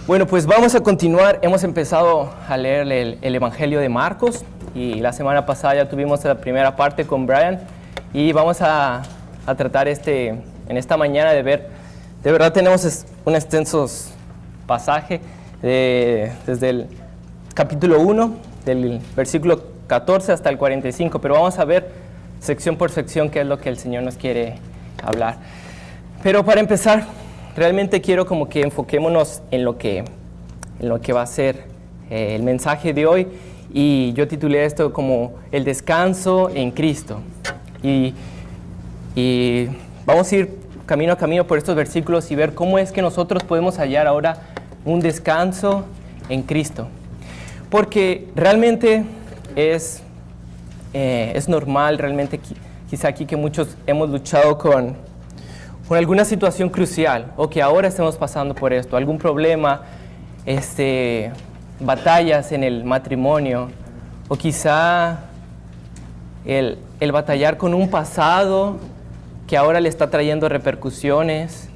Bueno, pues vamos a continuar. Hemos empezado a leer el Evangelio de Marcos y la semana pasada ya tuvimos la primera parte con Brian y vamos a tratar en esta mañana de ver, de verdad tenemos un extenso pasaje desde el capítulo 1, del versículo 14 hasta el 45, pero vamos a ver sección por sección qué es lo que el Señor nos quiere hablar. Pero para empezar, realmente quiero como que enfoquémonos en lo que va a ser el mensaje de hoy, y yo titulé esto como el descanso en Cristo. Y vamos a ir camino a camino por estos versículos y ver cómo es que nosotros podemos hallar ahora un descanso en Cristo. Porque realmente es normal, realmente quizá aquí que muchos hemos luchado con alguna situación crucial, o que ahora estemos pasando por esto, algún problema, batallas en el matrimonio, o quizá el batallar con un pasado que ahora le está trayendo repercusiones,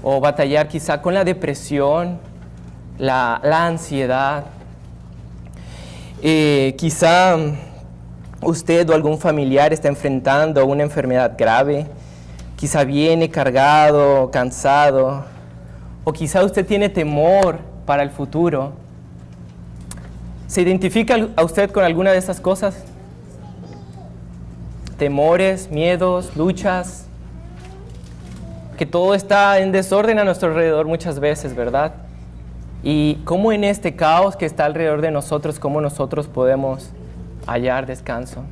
o batallar quizá con la depresión, la ansiedad. Quizá usted o algún familiar está enfrentando una enfermedad grave, quizá viene cargado, cansado, o quizá usted tiene temor para el futuro. ¿Se identifica a usted con alguna de esas cosas? Temores, miedos, luchas, que todo está en desorden a nuestro alrededor muchas veces, ¿verdad? Y cómo en este caos que está alrededor de nosotros, cómo nosotros podemos hallar descanso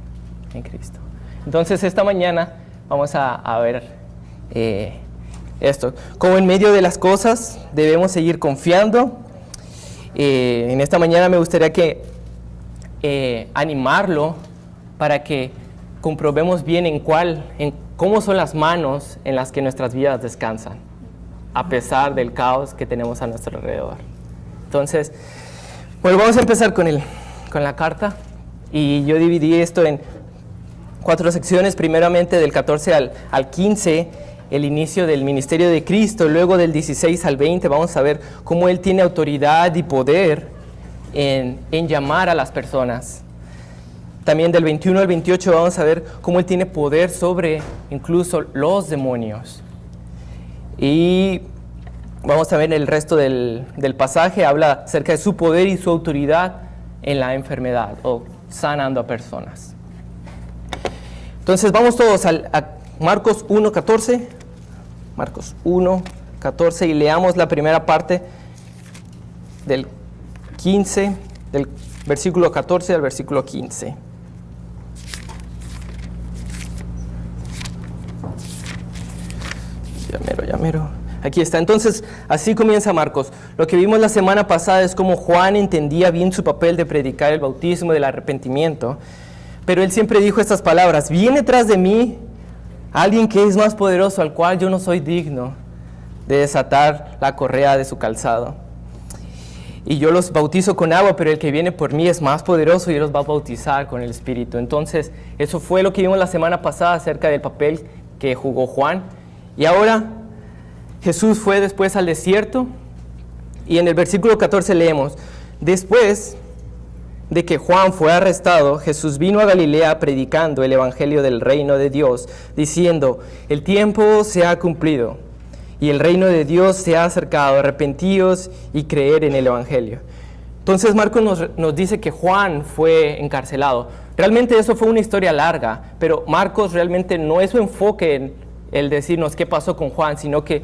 en Cristo. Entonces esta mañana vamos a ver esto. Como en medio de las cosas debemos seguir confiando. En esta mañana me gustaría animarlo para que comprobemos bien en cómo son las manos en las que nuestras vidas descansan, a pesar del caos que tenemos a nuestro alrededor. Entonces, bueno, vamos a empezar con la carta, y yo dividí esto en 4 secciones. Primeramente del 14 al 15, el inicio del ministerio de Cristo. Luego del 16 al 20 vamos a ver cómo Él tiene autoridad y poder en llamar a las personas. También del 21 al 28 vamos a ver cómo Él tiene poder sobre incluso los demonios. Y vamos a ver el resto del pasaje, habla acerca de su poder y su autoridad en la enfermedad o sanando a personas. Entonces vamos todos a Marcos 1:14, Marcos 1:14, y leamos la primera parte del versículo 14 al versículo 15. Ya mero. Aquí está. Entonces, así comienza Marcos. Lo que vimos la semana pasada es cómo Juan entendía bien su papel de predicar el bautismo del arrepentimiento, pero él siempre dijo estas palabras: viene tras de mí alguien que es más poderoso, al cual yo no soy digno de desatar la correa de su calzado. Y yo los bautizo con agua, pero el que viene por mí es más poderoso y él los va a bautizar con el Espíritu. Entonces, eso fue lo que vimos la semana pasada acerca del papel que jugó Juan. Y ahora Jesús fue después al desierto, y en el versículo 14 leemos: después de que Juan fue arrestado, Jesús vino a Galilea predicando el evangelio del reino de Dios, diciendo: el tiempo se ha cumplido y el reino de Dios se ha acercado, arrepentíos y creer en el evangelio. Entonces Marcos nos dice que Juan fue encarcelado. Realmente eso fue una historia larga, pero Marcos realmente no es su enfoque en el decirnos qué pasó con Juan, sino que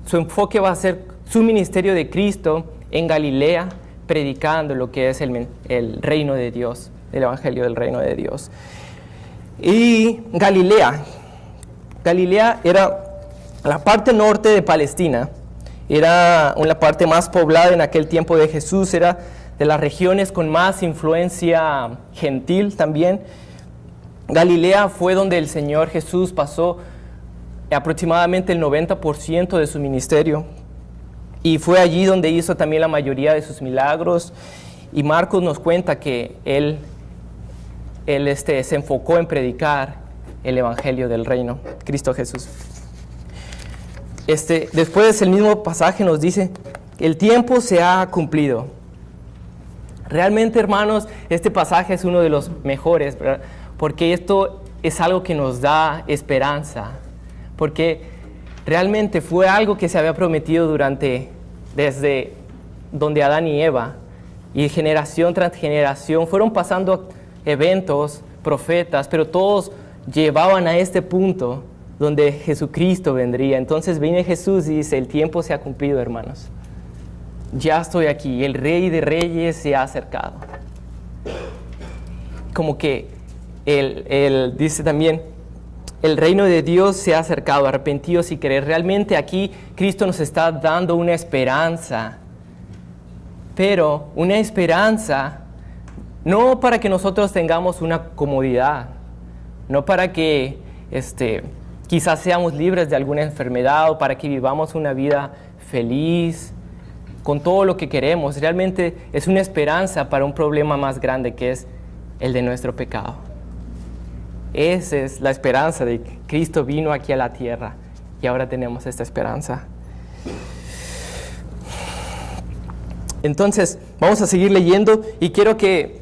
su enfoque va a ser su ministerio de Cristo en Galilea, predicando lo que es el reino de Dios, el evangelio del reino de Dios. Y Galilea era la parte norte de Palestina, era una parte más poblada en aquel tiempo de Jesús, era de las regiones con más influencia gentil también. Galilea fue donde el Señor Jesús pasó aproximadamente el 90% de su ministerio, y fue allí donde hizo también la mayoría de sus milagros. Y Marcos nos cuenta que él se enfocó en predicar el evangelio del reino, Cristo Jesús. Después el mismo pasaje nos dice El tiempo se ha cumplido. Realmente, hermanos, este pasaje es uno de los mejores, ¿verdad? Porque esto es algo que nos da esperanza. Porque realmente fue algo que se había prometido desde donde Adán y Eva, y generación tras generación fueron pasando eventos, profetas, pero todos llevaban a este punto donde Jesucristo vendría. Entonces viene Jesús y dice, el tiempo se ha cumplido, hermanos. Ya estoy aquí, el Rey de Reyes se ha acercado. Como que él dice también, el reino de Dios se ha acercado, arrepentidos y querer. Realmente aquí Cristo nos está dando una esperanza, pero una esperanza no para que nosotros tengamos una comodidad, no para que quizás seamos libres de alguna enfermedad o para que vivamos una vida feliz, con todo lo que queremos. Realmente es una esperanza para un problema más grande, que es el de nuestro pecado. Esa es la esperanza de que Cristo vino aquí a la tierra y ahora tenemos esta esperanza. Entonces, vamos a seguir leyendo y quiero que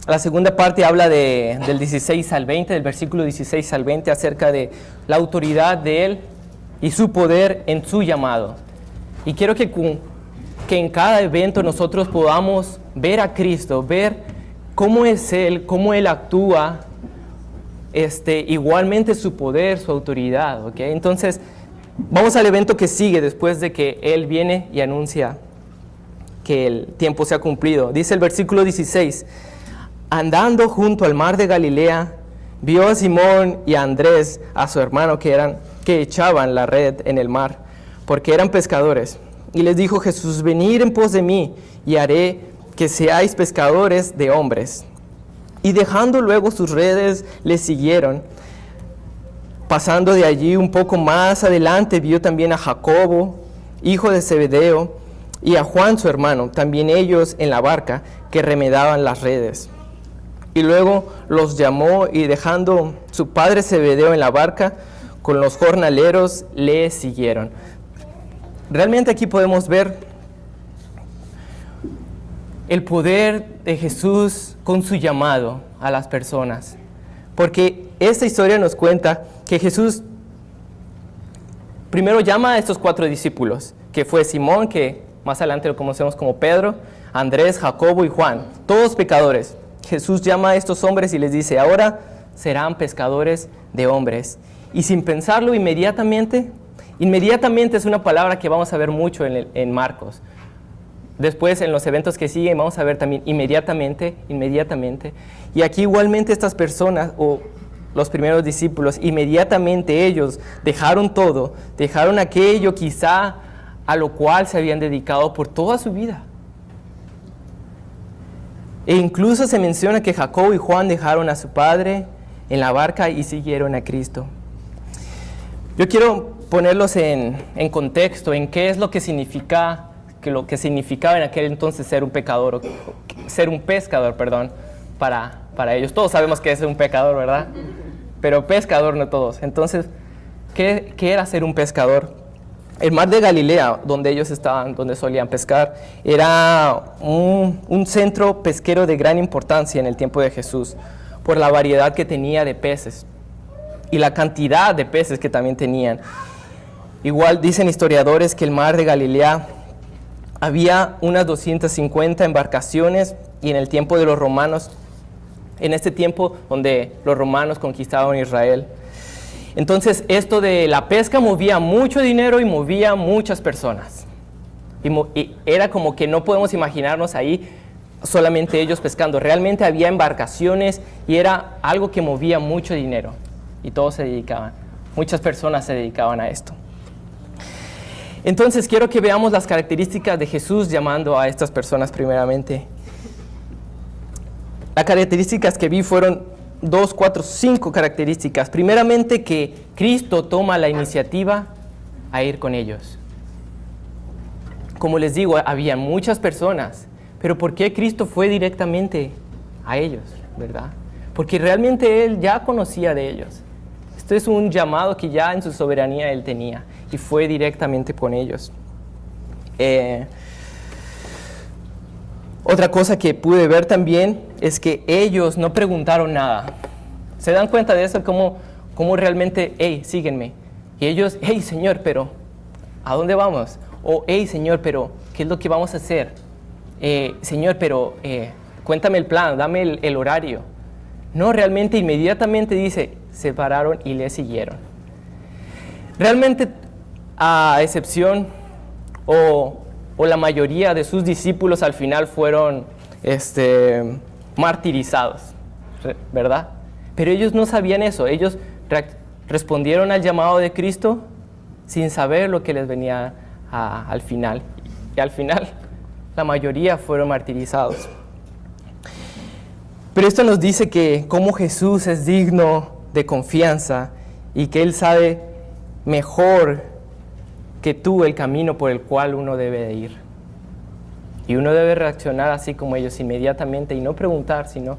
la segunda parte habla del 16 al 20, del versículo 16 al 20, acerca de la autoridad de Él y su poder en su llamado. Y quiero que en cada evento nosotros podamos ver a Cristo, ver cómo es Él, cómo Él actúa, igualmente su poder, su autoridad, ¿ok? Entonces, vamos al evento que sigue después de que Él viene y anuncia que el tiempo se ha cumplido. Dice el versículo 16, andando junto al mar de Galilea, vio a Simón y a Andrés, a su hermano, que echaban la red en el mar, porque eran pescadores. Y les dijo Jesús, venid en pos de mí, y haré que seáis pescadores de hombres. Y dejando luego sus redes, les siguieron. Pasando de allí un poco más adelante, vio también a Jacobo, hijo de Zebedeo, y a Juan su hermano, también ellos en la barca, que remedaban las redes. Y luego los llamó, y dejando su padre Zebedeo en la barca, con los jornaleros le siguieron. Realmente aquí podemos ver el poder de Jesús con su llamado a las personas. Porque esta historia nos cuenta que Jesús primero llama a estos 4 discípulos, que fue Simón, que más adelante lo conocemos como Pedro, Andrés, Jacobo y Juan, todos pecadores. Jesús llama a estos hombres y les dice, ahora serán pescadores de hombres. Y sin pensarlo inmediatamente es una palabra que vamos a ver mucho en Marcos. Después, en los eventos que siguen, vamos a ver también inmediatamente. Y aquí igualmente estas personas, o los primeros discípulos, inmediatamente ellos dejaron todo, dejaron aquello quizá a lo cual se habían dedicado por toda su vida. E incluso se menciona que Jacobo y Juan dejaron a su padre en la barca y siguieron a Cristo. Yo quiero ponerlos en contexto, en qué es lo que significaba en aquel entonces ser un pescador, para ellos. Todos sabemos que es un pecador, ¿verdad? Pero pescador no todos. Entonces, ¿qué era ser un pescador? El mar de Galilea, donde ellos estaban, donde solían pescar, era un centro pesquero de gran importancia en el tiempo de Jesús, por la variedad que tenía de peces y la cantidad de peces que también tenían. Igual dicen historiadores que el mar de Galilea había unas 250 embarcaciones, y en el tiempo de los romanos, en este tiempo donde los romanos conquistaban Israel. Entonces, esto de la pesca movía mucho dinero y movía muchas personas. Y era como que no podemos imaginarnos ahí solamente ellos pescando. Realmente había embarcaciones y era algo que movía mucho dinero. Y todos se dedicaban, muchas personas se dedicaban a esto. Entonces, quiero que veamos las características de Jesús llamando a estas personas primeramente. Las características que vi fueron 2, 4, 5 características. Primeramente, que Cristo toma la iniciativa a ir con ellos. Como les digo, había muchas personas, pero ¿por qué Cristo fue directamente a ellos, verdad? Porque realmente Él ya conocía de ellos. Esto es un llamado que ya en su soberanía Él tenía, y fue directamente con ellos. Otra cosa que pude ver también es que ellos no preguntaron nada. ¿Se dan cuenta de eso? Cómo realmente, hey, síguenme. Y ellos, hey, Señor, pero ¿a dónde vamos? O, hey, Señor, pero ¿qué es lo que vamos a hacer? Señor, pero cuéntame el plan, dame el horario. No, realmente inmediatamente dice, se pararon y le siguieron. Realmente, a excepción o la mayoría de sus discípulos al final fueron martirizados, ¿verdad? Pero ellos no sabían eso, ellos respondieron al llamado de Cristo sin saber lo que les venía al final. Y al final, la mayoría fueron martirizados. Pero esto nos dice que como Jesús es digno de confianza y que Él sabe mejor que tú el camino por el cual uno debe de ir. Y uno debe reaccionar así como ellos inmediatamente y no preguntar, sino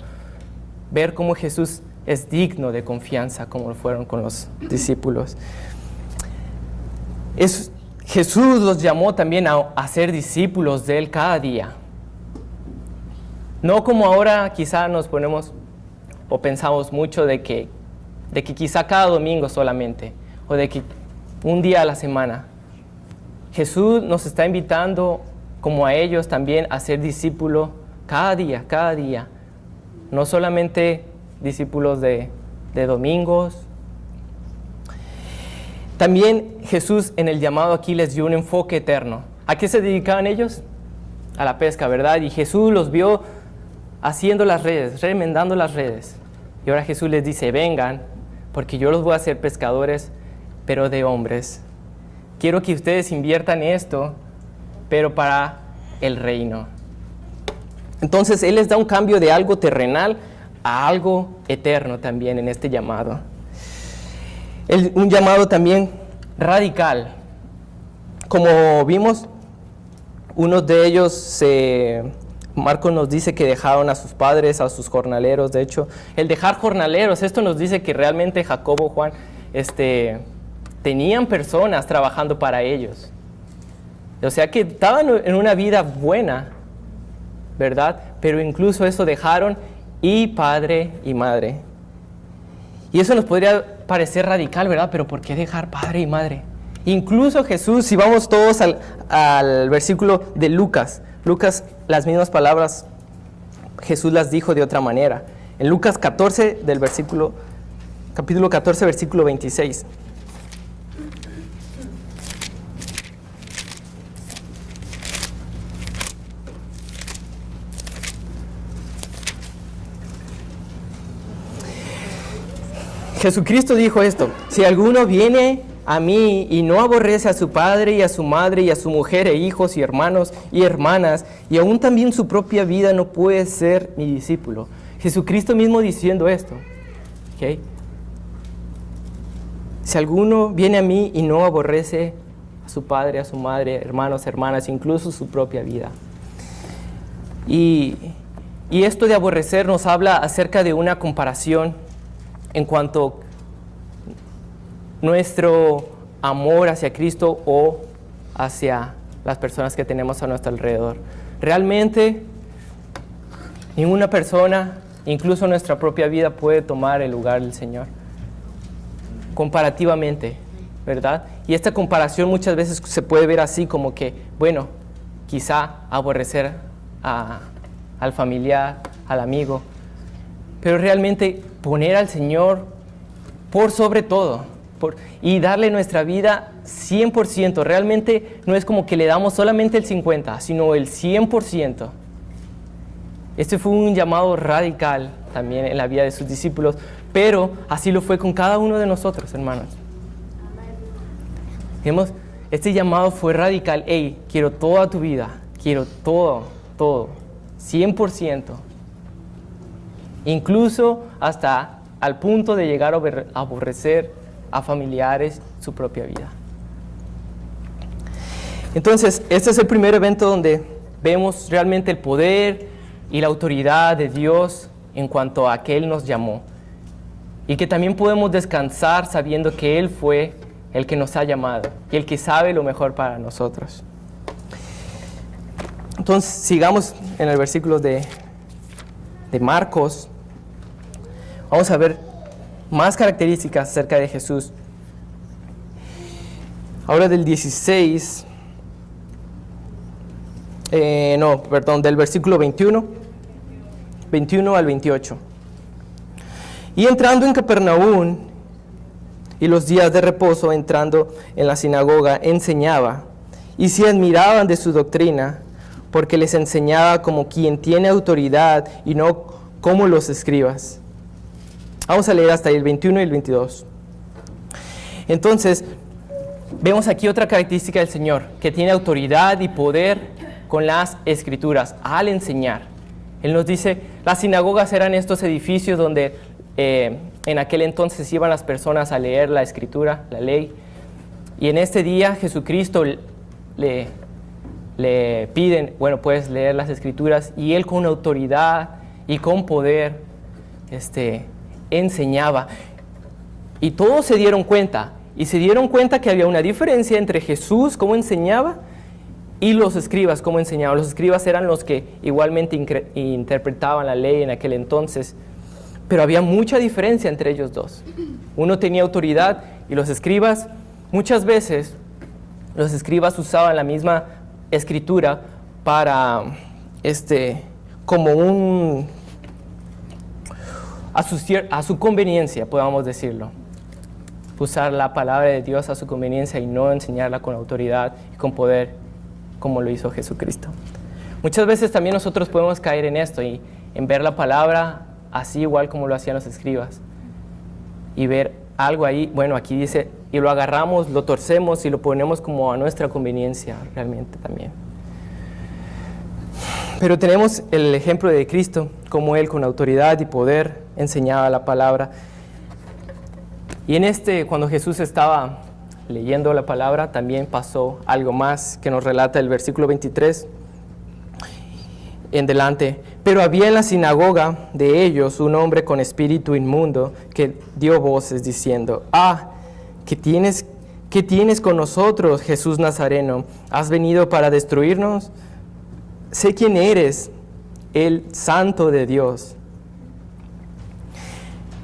ver cómo Jesús es digno de confianza como lo fueron con los discípulos. Jesús los llamó también a ser discípulos de Él cada día. No como ahora quizá nos ponemos o pensamos mucho de que quizá cada domingo solamente, o de que un día a la semana. Jesús nos está invitando, como a ellos también, a ser discípulos cada día. No solamente discípulos de domingos. También Jesús en el llamado aquí les dio un enfoque eterno. ¿A qué se dedicaban ellos? A la pesca, ¿verdad? Y Jesús los vio haciendo las redes, remendando las redes. Y ahora Jesús les dice, vengan, porque yo los voy a hacer pescadores, pero de hombres. Quiero que ustedes inviertan esto, pero para el reino. Entonces, Él les da un cambio de algo terrenal a algo eterno también en este llamado. Un llamado también radical. Como vimos, unos de ellos, Marcos nos dice que dejaron a sus padres, a sus jornaleros. De hecho, el dejar jornaleros, esto nos dice que realmente Jacobo, Juan, tenían personas trabajando para ellos. O sea que estaban en una vida buena, ¿verdad? Pero incluso eso dejaron, y padre y madre. Y eso nos podría parecer radical, ¿verdad? Pero ¿por qué dejar padre y madre? Incluso Jesús, si vamos todos al versículo de Lucas, las mismas palabras, Jesús las dijo de otra manera. En Lucas 14, capítulo 14, versículo 26. Jesucristo dijo esto: si alguno viene a mí y no aborrece a su padre y a su madre y a su mujer e hijos y hermanos y hermanas y aún también su propia vida, no puede ser mi discípulo. Jesucristo mismo diciendo esto. ¿Okay? Si alguno viene a mí y no aborrece a su padre, a su madre, hermanos, hermanas, incluso su propia vida. Y esto de aborrecer nos habla acerca de una comparación en cuanto nuestro amor hacia Cristo o hacia las personas que tenemos a nuestro alrededor. Realmente, ninguna persona, incluso nuestra propia vida, puede tomar el lugar del Señor. Comparativamente, ¿verdad? Y esta comparación muchas veces se puede ver así como que, bueno, quizá aborrecer al familiar, al amigo, pero realmente poner al Señor por sobre todo y darle nuestra vida 100%. Realmente no es como que le damos solamente el 50%, sino el 100%. Este fue un llamado radical también en la vida de sus discípulos, pero así lo fue con cada uno de nosotros, hermanos. Vemos, este llamado fue radical. Hey, quiero toda tu vida, quiero todo, 100%. Incluso hasta al punto de llegar a aborrecer a familiares, su propia vida. Entonces, este es el primer evento donde vemos realmente el poder y la autoridad de Dios en cuanto a que Él nos llamó. Y que también podemos descansar sabiendo que Él fue el que nos ha llamado y el que sabe lo mejor para nosotros. Entonces, sigamos en el versículo de Marcos. Vamos a ver más características acerca de Jesús. Ahora del 16, del versículo 21 al 28. Y entrando en Capernaum, y los días de reposo, entrando en la sinagoga, enseñaba, y se admiraban de su doctrina, porque les enseñaba como quien tiene autoridad y no como los escribas. Vamos a leer hasta el 21 y el 22. Entonces, vemos aquí otra característica del Señor, que tiene autoridad y poder con las Escrituras al enseñar. Él nos dice, las sinagogas eran estos edificios donde en aquel entonces iban las personas a leer la Escritura, la ley. Y en este día Jesucristo le piden, puedes leer las Escrituras, y Él con autoridad y con poder enseñaba. Y todos se dieron cuenta, que había una diferencia entre Jesús, cómo enseñaba, y los escribas, cómo enseñaban. Los escribas eran los que igualmente interpretaban la ley en aquel entonces, pero había mucha diferencia entre ellos dos. Uno tenía autoridad, y los escribas, muchas veces, los escribas usaban la misma Escritura para, como a su conveniencia, podamos decirlo. Usar la palabra de Dios a su conveniencia y no enseñarla con autoridad y con poder, como lo hizo Jesucristo. Muchas veces también nosotros podemos caer en esto y en ver la palabra así igual como lo hacían los escribas. Y ver algo ahí, aquí dice, y lo agarramos, lo torcemos y lo ponemos como a nuestra conveniencia realmente también. Pero tenemos el ejemplo de Cristo, como Él con autoridad y poder enseñaba la palabra. Y cuando Jesús estaba leyendo la palabra, también pasó algo más que nos relata el versículo 23 en delante. Pero había en la sinagoga de ellos un hombre con espíritu inmundo que dio voces diciendo, ¿qué tienes con nosotros, Jesús Nazareno? ¿Has venido para destruirnos? Sé quién eres, el Santo de Dios.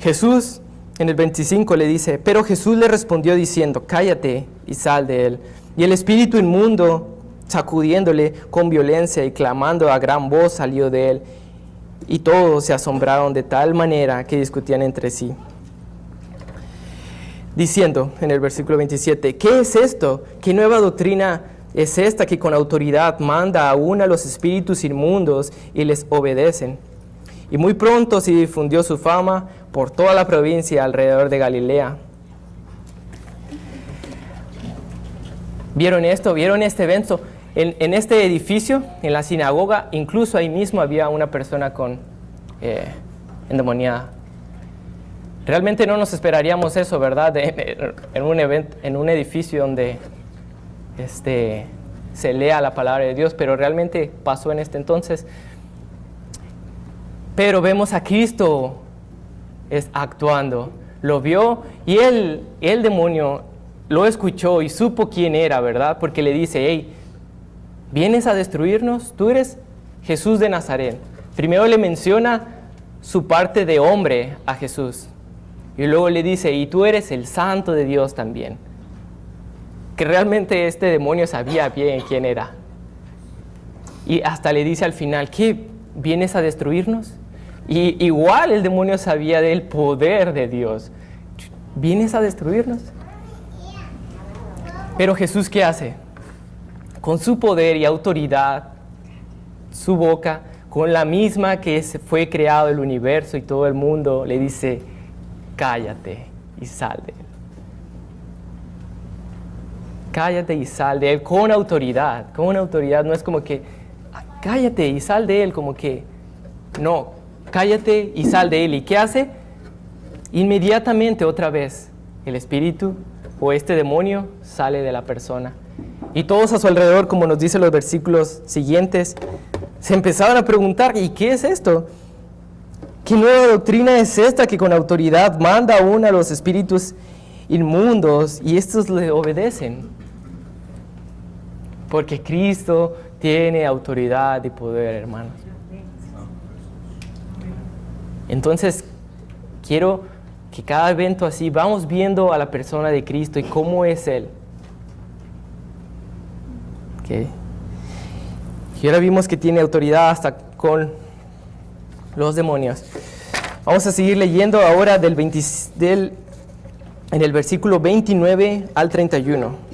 Jesús en el 25 le dice, pero Jesús le respondió diciendo, cállate y sal de él. Y el espíritu inmundo, sacudiéndole con violencia y clamando a gran voz, salió de él. Y todos se asombraron de tal manera que discutían entre sí, diciendo en el versículo 27, ¿qué es esto? ¿Qué nueva doctrina es esta que con autoridad manda aún a los espíritus inmundos y les obedecen? Y muy pronto se difundió su fama por toda la provincia alrededor de Galilea. ¿Vieron esto? ¿Vieron este evento? En este edificio, en la sinagoga, incluso ahí mismo había una persona con endemoniada. Realmente no nos esperaríamos eso, ¿verdad? En un edificio donde se lea la palabra de Dios, pero realmente pasó en este entonces. Pero vemos a Cristo actuando, lo vio y el demonio lo escuchó y supo quién era, ¿verdad? Porque le dice, hey, ¿vienes a destruirnos? Tú eres Jesús de Nazaret. Primero le menciona su parte de hombre a Jesús y luego le dice, y tú eres el Santo de Dios también. Que realmente este demonio sabía bien quién era. Y hasta le dice al final, ¿qué? ¿Vienes a destruirnos? Y igual el demonio sabía del poder de Dios. ¿Vienes a destruirnos? Pero Jesús, ¿qué hace? Con su poder y autoridad, su boca, con la misma que fue creado el universo y todo el mundo, le dice, cállate y sal de él. Cállate y sal de él con autoridad. Con autoridad, no es como que, cállate y sal de él, como que, no, cállate y sal de él. ¿Y qué hace? Inmediatamente otra vez el espíritu o este demonio sale de la persona. Y todos a su alrededor, como nos dicen los versículos siguientes, se empezaban a preguntar, ¿y qué es esto? ¿Qué nueva doctrina es esta que con autoridad manda aún a los espíritus inmundos y estos le obedecen? Porque Cristo tiene autoridad y poder, hermanos. Entonces, quiero que cada evento así, vamos viendo a la persona de Cristo y cómo es Él. Okay. Y ahora vimos que tiene autoridad hasta con los demonios. Vamos a seguir leyendo ahora en el versículo 29 al 31.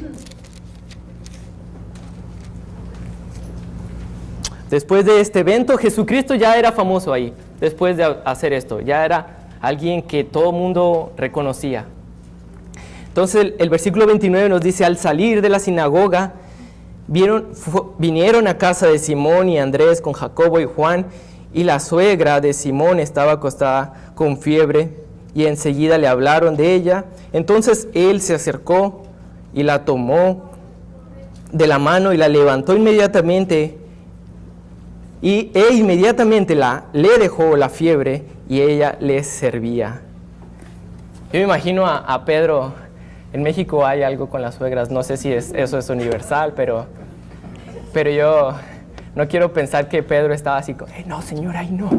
Después de este evento, Jesucristo ya era famoso ahí. Después de hacer esto, ya era alguien que todo el mundo reconocía. Entonces el versículo 29 nos dice: al salir de la sinagoga, vinieron a casa de Simón y Andrés con Jacobo y Juan, y la suegra de Simón estaba acostada con fiebre, y enseguida le hablaron de ella. Entonces él se acercó y la tomó de la mano y la levantó inmediatamente, e inmediatamente le dejó la fiebre y ella les servía. Yo me imagino a Pedro. En México hay algo con las suegras, no sé si eso es universal, pero yo no quiero pensar que Pedro estaba así como, no señora, ahí no.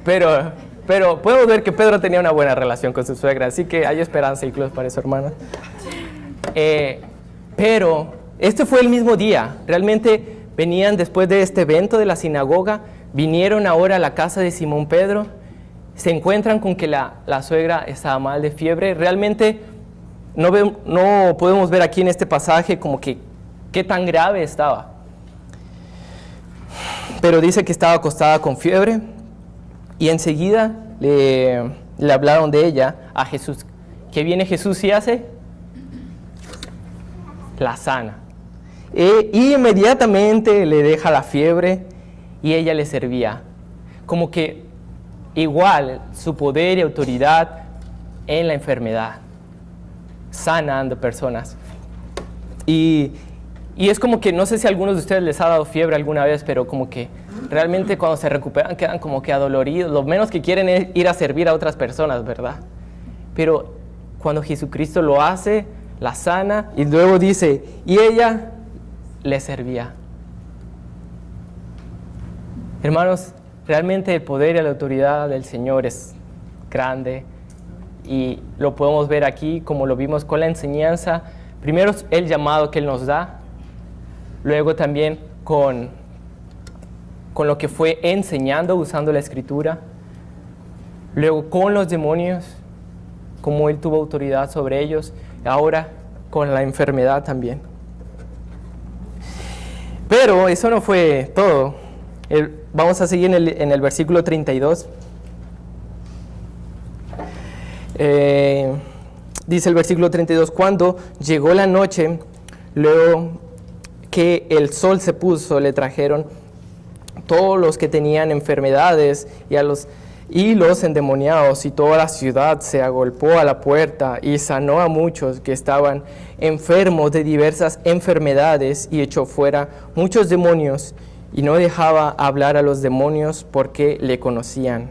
Pero podemos ver que Pedro tenía una buena relación con su suegra, así que hay esperanza incluso para su hermana. Pero este fue el mismo día, realmente venían después de este evento de la sinagoga, vinieron ahora a la casa de Simón Pedro, se encuentran con que la suegra estaba mal de fiebre. Realmente no podemos ver aquí en este pasaje como que qué tan grave estaba. Pero dice que estaba acostada con fiebre y enseguida le hablaron de ella a Jesús. ¿Qué viene Jesús y hace? La sana. Y inmediatamente le deja la fiebre y ella le servía. Como que igual su poder y autoridad en la enfermedad, sanando personas. Y es como que, no sé si a algunos de ustedes les ha dado fiebre alguna vez, pero como que realmente cuando se recuperan quedan como que adoloridos. Lo menos que quieren es ir a servir a otras personas, ¿verdad? Pero cuando Jesucristo lo hace, la sana, y luego dice, y ella le servía. Hermanos, realmente el poder y la autoridad del Señor es grande, y lo podemos ver aquí como lo vimos con la enseñanza. Primero el llamado que Él nos da, luego también con lo que fue enseñando usando la Escritura, luego con los demonios, como Él tuvo autoridad sobre ellos, y ahora con la enfermedad también. Pero eso no fue todo. Vamos a seguir en el versículo 32. Dice el versículo 32, cuando llegó la noche, luego que el sol se puso, le trajeron todos los que tenían enfermedades y los endemoniados, y toda la ciudad se agolpó a la puerta y sanó a muchos que estaban enfermos de diversas enfermedades, y echó fuera muchos demonios, y no dejaba hablar a los demonios porque le conocían.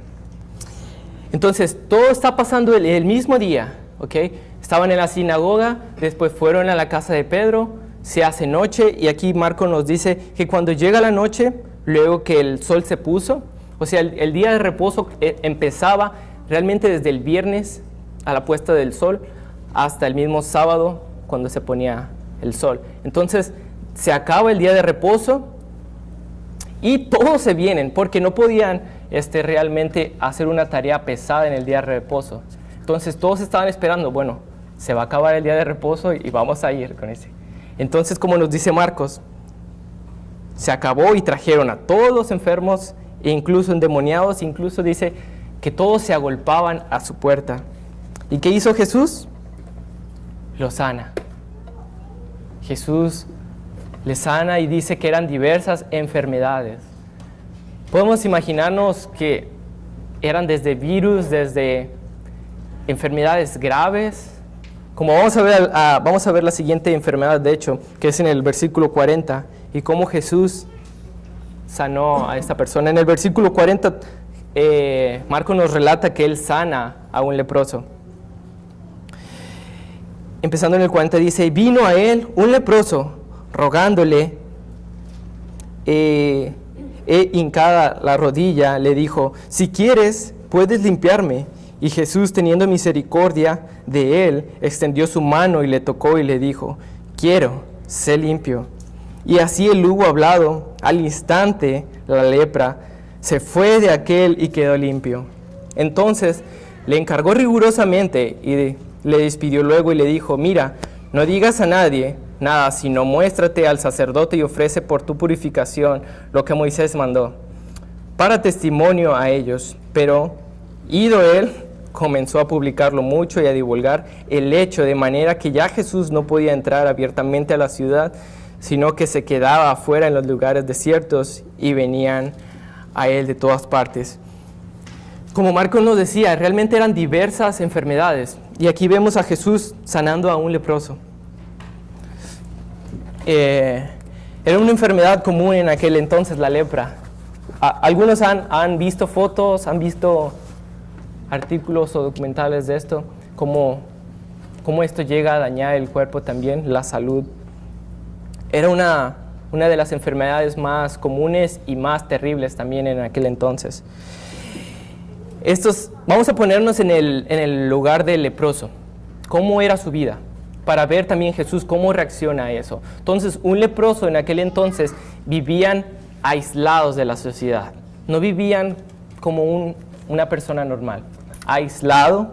Entonces, todo está pasando el mismo día, ¿ok? Estaban en la sinagoga, después fueron a la casa de Pedro, se hace noche, y aquí Marcos nos dice que cuando llega la noche, luego que el sol se puso, o sea, el día de reposo empezaba realmente desde el viernes a la puesta del sol hasta el mismo sábado cuando se ponía el sol. Entonces, se acaba el día de reposo y todos se vienen porque no podían realmente hacer una tarea pesada en el día de reposo. Entonces, todos estaban esperando, bueno, se va a acabar el día de reposo y vamos a ir con ese. Entonces, como nos dice Marcos, se acabó y trajeron a todos los enfermos, e incluso endemoniados, incluso dice que todos se agolpaban a su puerta. ¿Y qué hizo Jesús? Lo sana. Jesús le sana y dice que eran diversas enfermedades. Podemos imaginarnos que eran desde virus, desde enfermedades graves. Como vamos a ver la siguiente enfermedad, de hecho, que es en el versículo 40, y cómo Jesús sanó a esta persona. En el versículo 40, Marcos nos relata que Él sana a un leproso. Empezando en el 40 dice, vino a Él un leproso, rogándole hincada la rodilla, le dijo: si quieres, puedes limpiarme. Y Jesús, teniendo misericordia de él, extendió su mano y le tocó y le dijo: quiero, sé limpio. Y así él hubo hablado, al instante la lepra se fue de aquel y quedó limpio. Entonces le encargó rigurosamente y le despidió luego y le dijo: mira, no digas a nadie nada, sino muéstrate al sacerdote y ofrece por tu purificación lo que Moisés mandó, para testimonio a ellos. Pero ido él, comenzó a publicarlo mucho y a divulgar el hecho, de manera que ya Jesús no podía entrar abiertamente a la ciudad, sino que se quedaba afuera en los lugares desiertos y venían a él de todas partes. Como Marcos nos decía, realmente eran diversas enfermedades. Y aquí vemos a Jesús sanando a un leproso. Era una enfermedad común en aquel entonces, la lepra. Algunos han visto fotos, han visto artículos o documentales de esto, cómo esto llega a dañar el cuerpo también, la salud. Era una de las enfermedades más comunes y más terribles también en aquel entonces. Vamos a ponernos en el lugar del leproso. ¿Cómo era su vida? Para ver también Jesús cómo reacciona a eso. Entonces, un leproso en aquel entonces vivían aislados de la sociedad. No vivían como una persona normal. Aislado,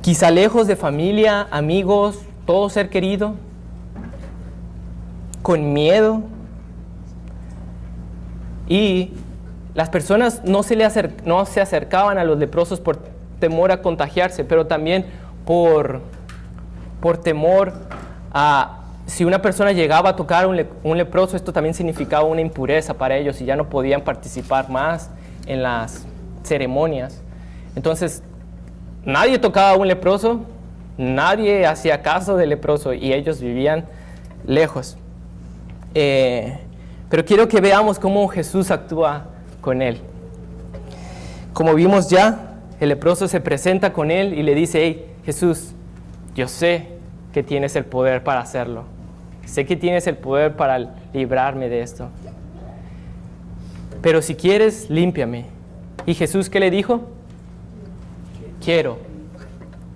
quizá lejos de familia, amigos, todo ser querido, con miedo. Y las personas no se acercaban a los leprosos por temor a contagiarse, pero también por temor a, si una persona llegaba a tocar un leproso, esto también significaba una impureza para ellos y ya no podían participar más en las ceremonias. Entonces, nadie tocaba a un leproso, nadie hacía caso del leproso y ellos vivían lejos. Pero quiero que veamos cómo Jesús actúa con él. Como vimos ya, el leproso se presenta con él y le dice: hey, Jesús, yo sé que tienes el poder para hacerlo. Sé que tienes el poder para librarme de esto. Pero si quieres, límpiame. ¿Y Jesús qué le dijo? Quiero,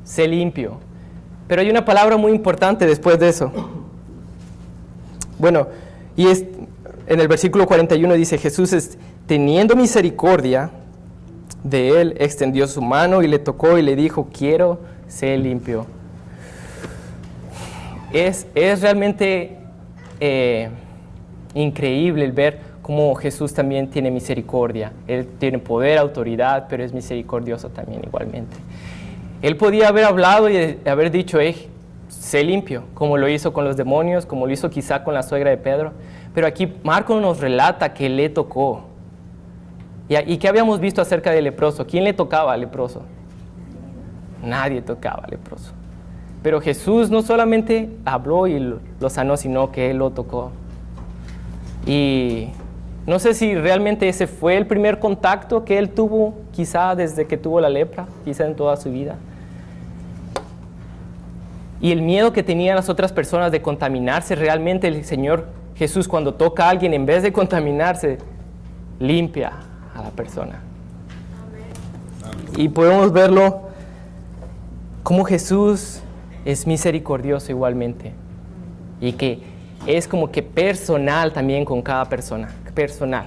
sé limpio. Pero hay una palabra muy importante después de eso. Bueno, y en el versículo 41 dice: Jesús, teniendo misericordia de él, extendió su mano y le tocó y le dijo: quiero, sé limpio. Es realmente increíble el ver cómo Jesús también tiene misericordia. Él tiene poder, autoridad, pero es misericordioso también igualmente. Él podía haber hablado y haber dicho: sé limpio, como lo hizo con los demonios, como lo hizo quizá con la suegra de Pedro. Pero aquí Marcos nos relata que le tocó. ¿Y qué habíamos visto acerca del leproso? ¿Quién le tocaba al leproso? Nadie tocaba al leproso. Pero Jesús no solamente habló y lo sanó, sino que él lo tocó. Y no sé si realmente ese fue el primer contacto que él tuvo, quizá desde que tuvo la lepra, quizá en toda su vida. Y el miedo que tenían las otras personas de contaminarse, realmente el Señor Jesús, cuando toca a alguien, en vez de contaminarse, limpia a la persona. Y podemos verlo como Jesús es misericordioso igualmente, y que es como que personal también con cada persona, personal,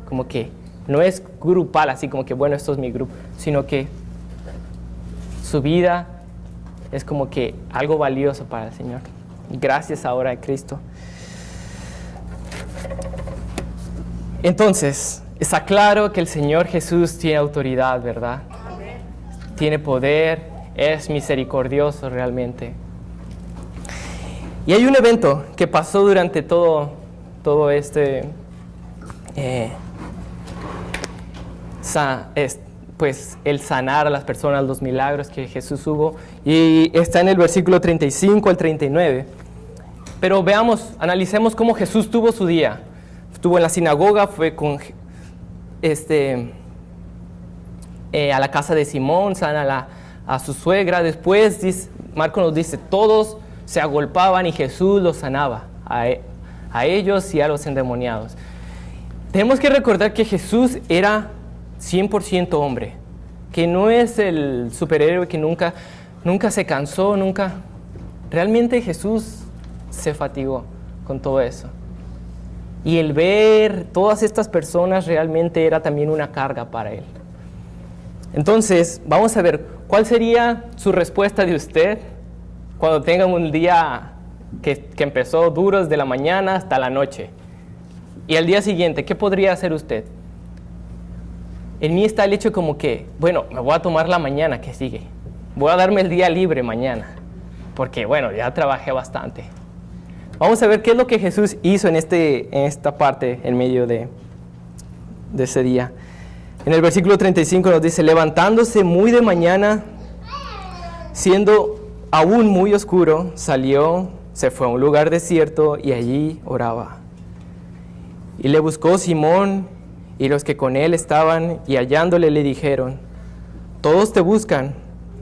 como que no es grupal, así como que bueno, esto es mi grupo, sino que su vida es como que algo valioso para el Señor. Gracias ahora a Cristo. Entonces, está claro que el Señor Jesús tiene autoridad, ¿verdad? Tiene poder, es misericordioso realmente. Y hay un evento que pasó durante todo este pues el sanar a las personas, los milagros que Jesús hubo, y está en el versículo 35 al 39. Pero veamos, analicemos cómo Jesús tuvo su día. Estuvo en la sinagoga, fue con a la casa de Simón, sana a su suegra. Después Marcos nos dice, todos se agolpaban y Jesús los sanaba a a ellos y a los endemoniados. Tenemos que recordar que Jesús era 100% hombre, que no es el superhéroe que nunca se cansó, Realmente Jesús se fatigó con todo eso. Y el ver todas estas personas realmente era también una carga para él. Entonces, vamos a ver, ¿cuál sería su respuesta de usted cuando tengan un día que empezó duro desde la mañana hasta la noche? Y al día siguiente, ¿qué podría hacer usted? En mí está el hecho como que, bueno, me voy a tomar la mañana que sigue. Voy a darme el día libre mañana, porque bueno, ya trabajé bastante. Vamos a ver qué es lo que Jesús hizo en esta parte, en medio de ese día. En el versículo 35 nos dice, levantándose muy de mañana, siendo aún muy oscuro, salió, se fue a un lugar desierto y allí oraba. Y le buscó Simón y los que con él estaban, y hallándole le dijeron, todos te buscan.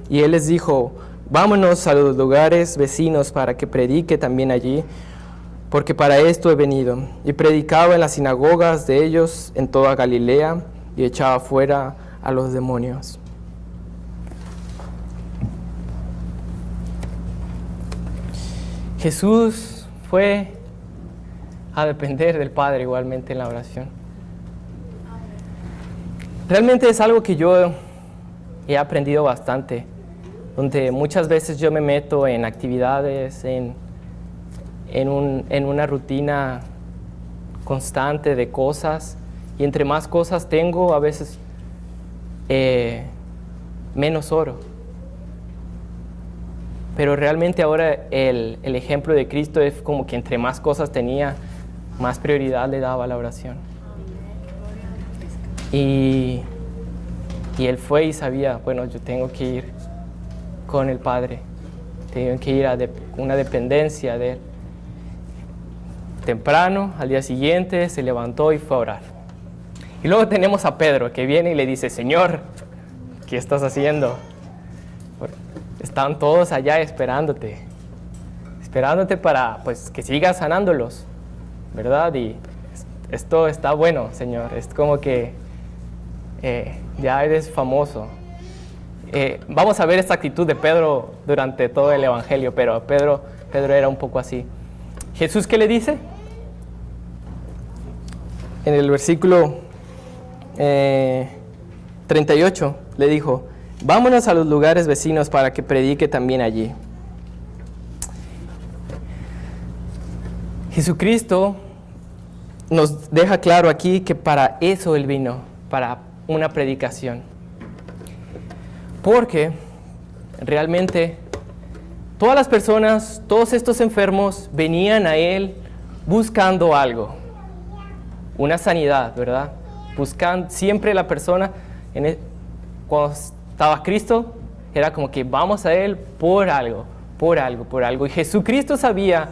Y él les dijo, vámonos a los lugares vecinos para que predique también allí, porque para esto he venido. Y predicaba en las sinagogas de ellos en toda Galilea, y echaba fuera a los demonios. Jesús fue a depender del Padre igualmente en la oración. Realmente es algo que yo he aprendido bastante, donde muchas veces yo me meto en actividades, en una rutina constante de cosas, y entre más cosas tengo, a veces menos oro. Pero realmente ahora el ejemplo de Cristo es como que entre más cosas tenía, más prioridad le daba a la oración. Y él fue y sabía, bueno, yo tengo que ir con el Padre, tengo que ir a una dependencia de Él. Temprano, al día siguiente, se levantó y fue a orar. Y luego tenemos a Pedro, que viene y le dice, Señor, ¿qué estás haciendo? Están todos allá esperándote para pues, que sigas sanándolos, ¿verdad? Y esto está bueno, Señor, es como que ya eres famoso. Vamos a ver esta actitud de Pedro durante todo el Evangelio, pero Pedro era un poco así. ¿Jesús qué le dice? En el versículo 38 le dijo, vámonos a los lugares vecinos para que predique también allí. Jesucristo nos deja claro aquí que para eso Él vino, para una predicación. Porque realmente todas las personas, todos estos enfermos venían a Él buscando algo, una sanidad, ¿verdad? Buscando siempre la persona, cuando estaba Cristo, era como que vamos a Él por algo. Y Jesucristo sabía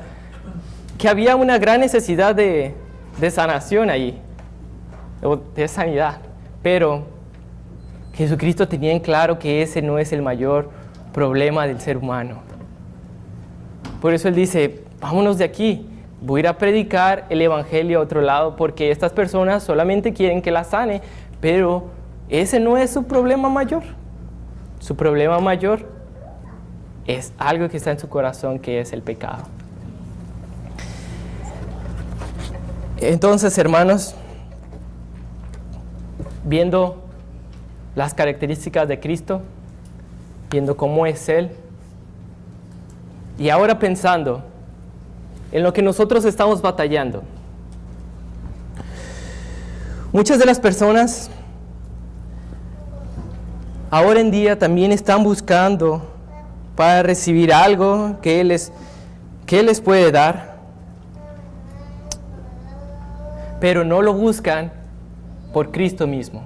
que había una gran necesidad de sanación ahí, de sanidad. Pero Jesucristo tenía en claro que ese no es el mayor problema del ser humano. Por eso Él dice, vámonos de aquí, voy a ir a predicar el Evangelio a otro lado, porque estas personas solamente quieren que la sane, pero ese no es su problema mayor. Su problema mayor es algo que está en su corazón, que es el pecado. Entonces, hermanos, viendo las características de Cristo, viendo cómo es Él, y ahora pensando en lo que nosotros estamos batallando. Muchas de las personas ahora en día también están buscando para recibir algo que Él les puede dar, pero no lo buscan por Cristo mismo.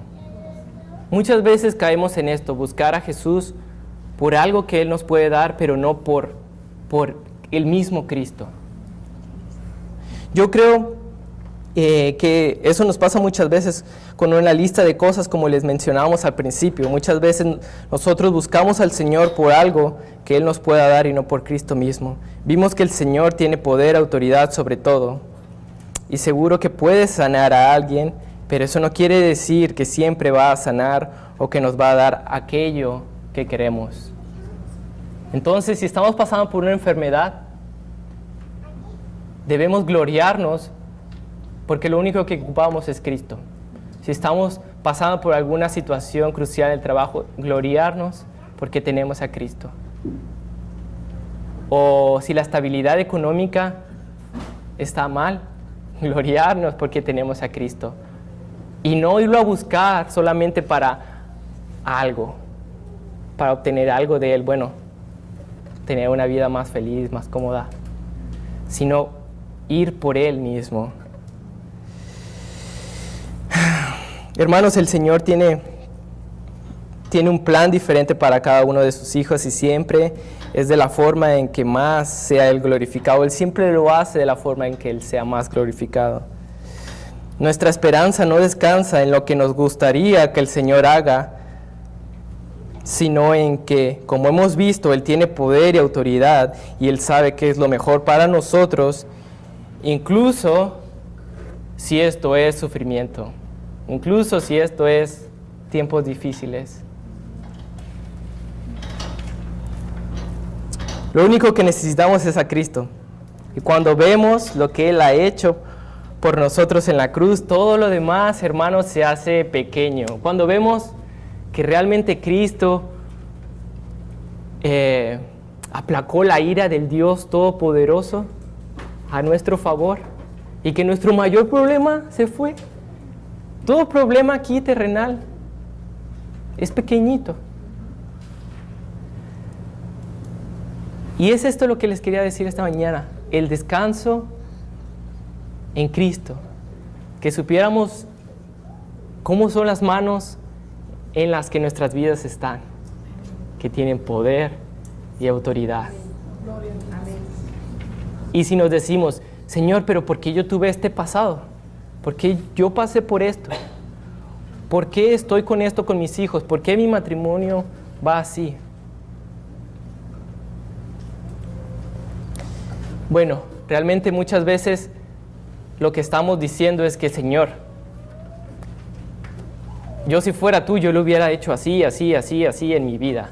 Muchas veces caemos en esto, buscar a Jesús por algo que Él nos puede dar, pero no por el mismo Cristo. Yo creo que eso nos pasa muchas veces con una lista de cosas como les mencionábamos al principio. Muchas veces nosotros buscamos al Señor por algo que Él nos pueda dar y no por Cristo mismo. Vimos que el Señor tiene poder, autoridad sobre todo, y seguro que puedes sanar a alguien, pero eso no quiere decir que siempre va a sanar o que nos va a dar aquello que queremos. Entonces, si estamos pasando por una enfermedad, debemos gloriarnos porque lo único que ocupamos es Cristo. Si estamos pasando por alguna situación crucial en el trabajo, gloriarnos porque tenemos a Cristo. O si la estabilidad económica está mal, gloriarnos porque tenemos a Cristo. Y no irlo a buscar solamente para algo, para obtener algo de Él, bueno, tener una vida más feliz, más cómoda, sino ir por Él mismo. Hermanos, el Señor tiene un plan diferente para cada uno de sus hijos y siempre es de la forma en que más sea Él glorificado. Él siempre lo hace de la forma en que Él sea más glorificado. Nuestra esperanza no descansa en lo que nos gustaría que el Señor haga, sino en que, como hemos visto, Él tiene poder y autoridad y Él sabe qué es lo mejor para nosotros, incluso si esto es sufrimiento, incluso si esto es tiempos difíciles. Lo único que necesitamos es a Cristo. Y cuando vemos lo que Él ha hecho por nosotros en la cruz, todo lo demás, hermanos, se hace pequeño. Cuando vemos que realmente Cristo aplacó la ira del Dios Todopoderoso a nuestro favor y que nuestro mayor problema se fue. Todo problema aquí terrenal es pequeñito. Y es esto lo que les quería decir esta mañana, el descanso en Cristo, que supiéramos cómo son las manos en las que nuestras vidas están, que tienen poder y autoridad. Y si nos decimos, Señor, pero ¿por qué yo tuve este pasado? ¿Por qué yo pasé por esto? ¿Por qué estoy con esto con mis hijos? ¿Por qué mi matrimonio va así? Bueno, realmente muchas veces lo que estamos diciendo es que, Señor, yo si fuera tú, yo lo hubiera hecho así, así, así, así en mi vida.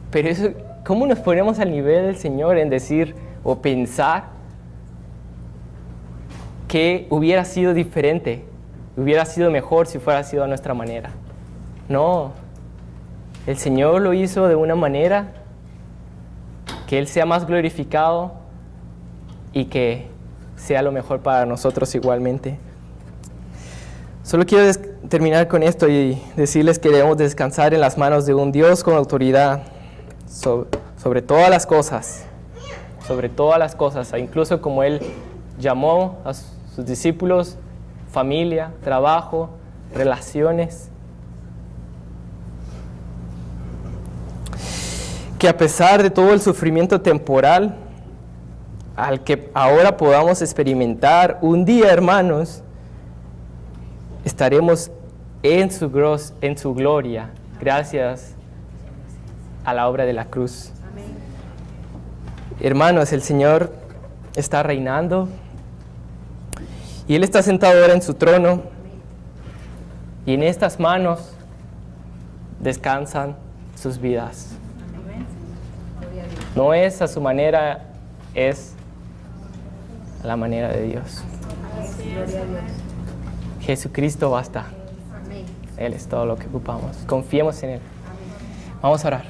Pero eso, ¿cómo nos ponemos al nivel del Señor en decir o pensar que hubiera sido diferente, hubiera sido mejor si fuera sido a nuestra manera? No, el Señor lo hizo de una manera que Él sea más glorificado y que sea lo mejor para nosotros igualmente. Solo quiero terminar con esto y decirles que debemos descansar en las manos de un Dios con autoridad sobre todas las cosas, incluso como Él llamó a sus discípulos, familia, trabajo, relaciones. Que a pesar de todo el sufrimiento temporal al que ahora podamos experimentar, un día, hermanos, estaremos en su gloria, gracias a la obra de la cruz. Amén. Hermanos, el Señor está reinando y Él está sentado ahora en su trono y en estas manos descansan sus vidas. No es a su manera, es a la manera de Dios. Jesucristo basta. Él es todo lo que ocupamos. Confiemos en Él. Vamos a orar.